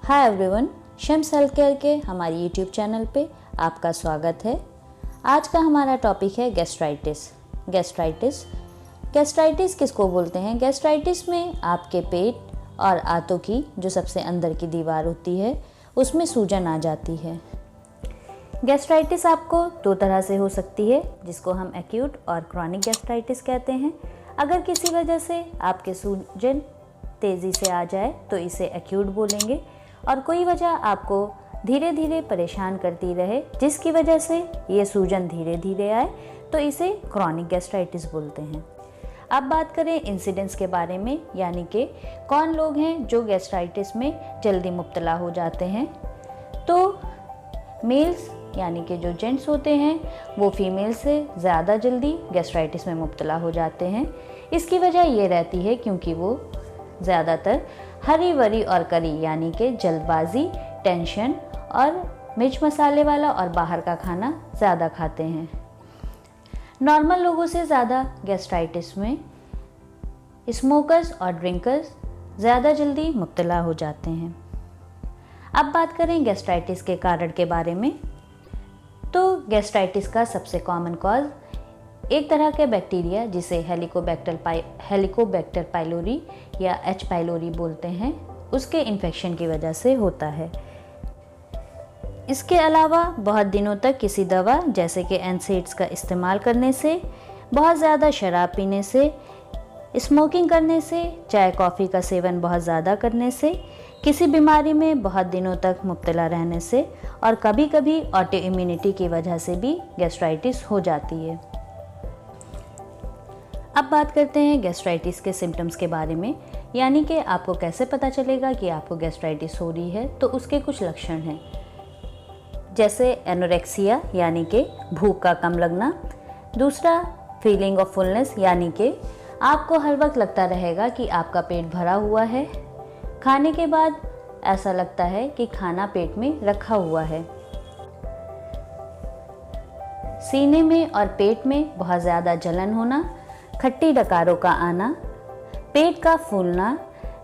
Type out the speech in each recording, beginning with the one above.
Hi everyone, Shams health care के हमारी YouTube channel पे आपका स्वागत है। आज का हमारा टॉपिक है गैस्ट्राइटिस किसको बोलते हैं? गैस्ट्राइटिस में आपके पेट और आंतों की जो सबसे अंदर की दीवार होती है उसमें सूजन आ जाती है। गैस्ट्राइटिस आपको दो तरह से हो सकती है, जिसको हम एक्यूट और क्रॉनिक गैस्ट्राइटिस कहते हैं। अगर किसी वजह से आपके सूजन तेज़ी से आ जाए तो इसे एक्यूट बोलेंगे, और कोई वजह आपको धीरे धीरे परेशान करती रहे जिसकी वजह से ये सूजन धीरे धीरे आए तो इसे क्रॉनिक गैस्ट्राइटिस बोलते हैं। अब बात करें इंसिडेंस के बारे में, यानी कि कौन लोग हैं जो गैस्ट्राइटिस में जल्दी मुब्तला हो जाते हैं। तो मेल्स यानी कि जो जेंट्स होते हैं वो फीमेल से ज़्यादा जल्दी गैस्ट्राइटिस में मुब्तला हो जाते हैं। इसकी वजह ये रहती है क्योंकि वो ज़्यादातर हरी वरी और करी यानी कि जल्दबाजी, टेंशन और मिर्च मसाले वाला और बाहर का खाना ज़्यादा खाते हैं। नॉर्मल लोगों से ज़्यादा गैस्ट्राइटिस में स्मोकर्स और ड्रिंकर्स ज़्यादा जल्दी मुब्तला हो जाते हैं। अब बात करें गैस्ट्राइटिस के कारण के बारे में, तो गैस्ट्राइटिस का सबसे कॉमन कॉज एक तरह के बैक्टीरिया जिसे हेलिकोबैक्टर पाइलोरी या एच पाइलोरी बोलते हैं, उसके इन्फेक्शन की वजह से होता है। इसके अलावा बहुत दिनों तक किसी दवा जैसे कि एनसेड्स का इस्तेमाल करने से, बहुत ज़्यादा शराब पीने से, स्मोकिंग करने से, चाय कॉफ़ी का सेवन बहुत ज़्यादा करने से, किसी बीमारी में बहुत दिनों तक मुब्तला रहने से और कभी कभी ऑटो इम्यूनिटी की वजह से भी गैस्ट्राइटिस हो जाती है। अब बात करते हैं गैस्ट्राइटिस के सिम्टम्स के बारे में, यानी कि आपको कैसे पता चलेगा कि आपको गैस्ट्राइटिस हो रही है। तो उसके कुछ लक्षण हैं, जैसे एनोरेक्सिया यानी कि भूख का कम लगना। दूसरा, फीलिंग ऑफ फुलनेस यानी कि आपको हर वक्त लगता रहेगा कि आपका पेट भरा हुआ है। खाने के बाद ऐसा लगता है कि खाना पेट में रखा हुआ है। सीने में और पेट में बहुत ज़्यादा जलन होना, खट्टी डकारों का आना, पेट का फूलना,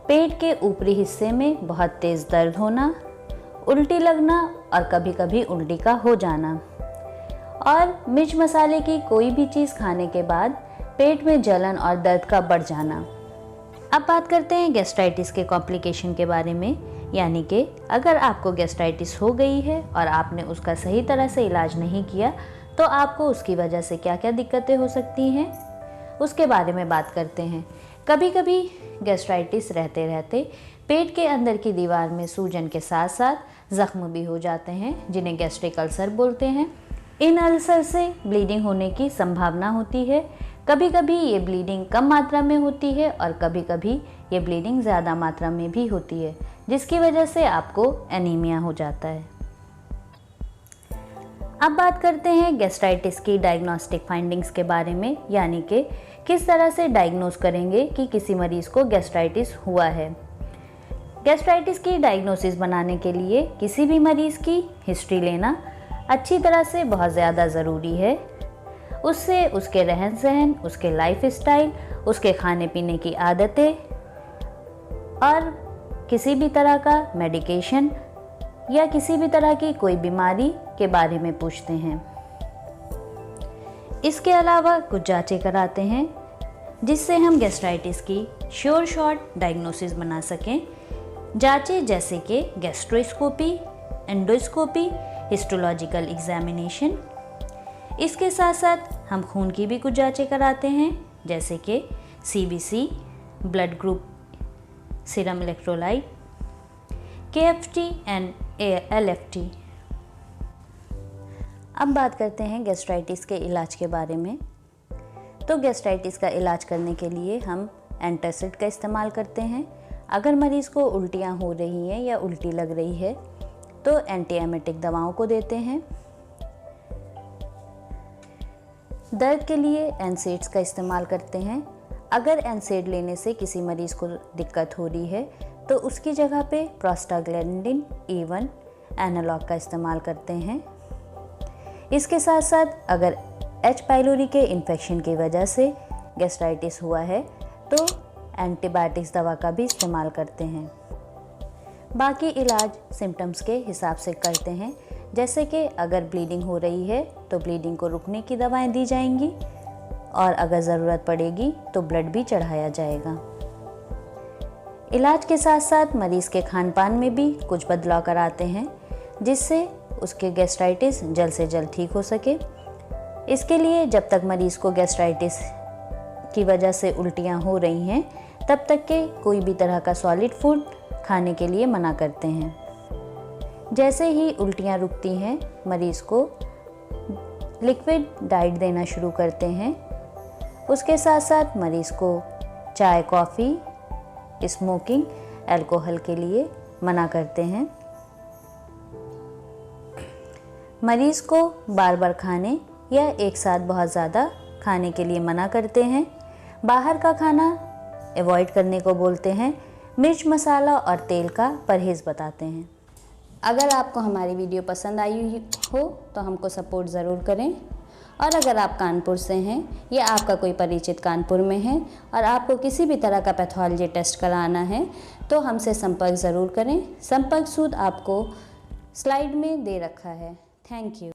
पेट के ऊपरी हिस्से में बहुत तेज़ दर्द होना, उल्टी लगना और कभी कभी उल्टी का हो जाना, और मिर्च मसाले की कोई भी चीज़ खाने के बाद पेट में जलन और दर्द का बढ़ जाना। अब बात करते हैं गैस्ट्राइटिस के कॉम्प्लिकेशन के बारे में, यानी कि अगर आपको गैस्ट्राइटिस हो गई है और आपने उसका सही तरह से इलाज नहीं किया तो आपको उसकी वजह से क्या क्या दिक्कतें हो सकती हैं, उसके बारे में बात करते हैं। कभी कभी गैस्ट्राइटिस रहते रहते पेट के अंदर की दीवार में सूजन के साथ साथ ज़ख्म भी हो जाते हैं, जिन्हें गैस्ट्रिक अल्सर बोलते हैं। इन अल्सर से ब्लीडिंग होने की संभावना होती है। कभी कभी ये ब्लीडिंग कम मात्रा में होती है और कभी कभी ये ब्लीडिंग ज़्यादा मात्रा में भी होती है, जिसकी वजह से आपको एनीमिया हो जाता है। अब बात करते हैं गैस्ट्राइटिस की डायग्नोस्टिक फाइंडिंग्स के बारे में, यानी कि किस तरह से डायग्नोस करेंगे कि किसी मरीज़ को गैस्ट्राइटिस हुआ है। गैस्ट्राइटिस की डायग्नोसिस बनाने के लिए किसी भी मरीज़ की हिस्ट्री लेना अच्छी तरह से बहुत ज़्यादा ज़रूरी है। उससे उसके रहन सहन, उसके लाइफ स्टाइल, उसके खाने पीने की आदतें और किसी भी तरह का मेडिकेशन या किसी भी तरह की कोई बीमारी के बारे में पूछते हैं। इसके अलावा कुछ जांचें कराते हैं जिससे हम गैस्ट्राइटिस की श्योर शॉट डायग्नोसिस बना सकें। जांचें जैसे कि गैस्ट्रोस्कोपी, एंडोस्कोपी, हिस्टोलॉजिकल एग्जामिनेशन। इसके साथ साथ हम खून की भी कुछ जांचें कराते हैं, जैसे कि CBC, blood group, serum electrolyte, KFT and LFT। अब बात करते हैं गैस्ट्राइटिस के इलाज के बारे में। तो गैस्ट्राइटिस का इलाज करने के लिए हम एंटासिड का इस्तेमाल करते हैं। अगर मरीज़ को उल्टियाँ हो रही हैं या उल्टी लग रही है तो एंटीएमेटिक दवाओं को देते हैं। दर्द के लिए एनसेड्स का इस्तेमाल करते हैं। अगर एनसेड लेने से किसी मरीज़ को दिक्कत हो रही है तो उसकी जगह पे प्रोस्टाग्लैंडिन E1 एनालॉग का इस्तेमाल करते हैं। इसके साथ साथ अगर एच पाइलोरी के इन्फेक्शन की वजह से गैस्ट्राइटिस हुआ है तो एंटीबायोटिक्स दवा का भी इस्तेमाल करते हैं। बाकी इलाज सिम्टम्स के हिसाब से करते हैं, जैसे कि अगर ब्लीडिंग हो रही है तो ब्लीडिंग को रुकने की दवाएं दी जाएंगी और अगर ज़रूरत पड़ेगी तो ब्लड भी चढ़ाया जाएगा। इलाज के साथ साथ मरीज़ के खान पान में भी कुछ बदलाव कराते हैं, जिससे उसके गैस्ट्राइटिस जल्द से जल्द ठीक हो सके। इसके लिए जब तक मरीज़ को गैस्ट्राइटिस की वजह से उल्टियाँ हो रही हैं तब तक के कोई भी तरह का सॉलिड फूड खाने के लिए मना करते हैं। जैसे ही उल्टियाँ रुकती हैं मरीज़ को लिक्विड डाइट देना शुरू करते हैं। उसके साथ साथ मरीज़ को चाय, कॉफ़ी, स्मोकिंग, अल्कोहल के लिए मना करते हैं। मरीज़ को बार बार खाने या एक साथ बहुत ज़्यादा खाने के लिए मना करते हैं। बाहर का खाना अवॉइड करने को बोलते हैं। मिर्च, मसाला और तेल का परहेज़ बताते हैं। अगर आपको हमारी वीडियो पसंद आई हो तो हमको सपोर्ट ज़रूर करें। और अगर आप कानपुर से हैं या आपका कोई परिचित कानपुर में है और आपको किसी भी तरह का पैथोलॉजी टेस्ट कराना है तो हमसे संपर्क ज़रूर करें। संपर्क सूत्र आपको स्लाइड में दे रखा है। Thank you.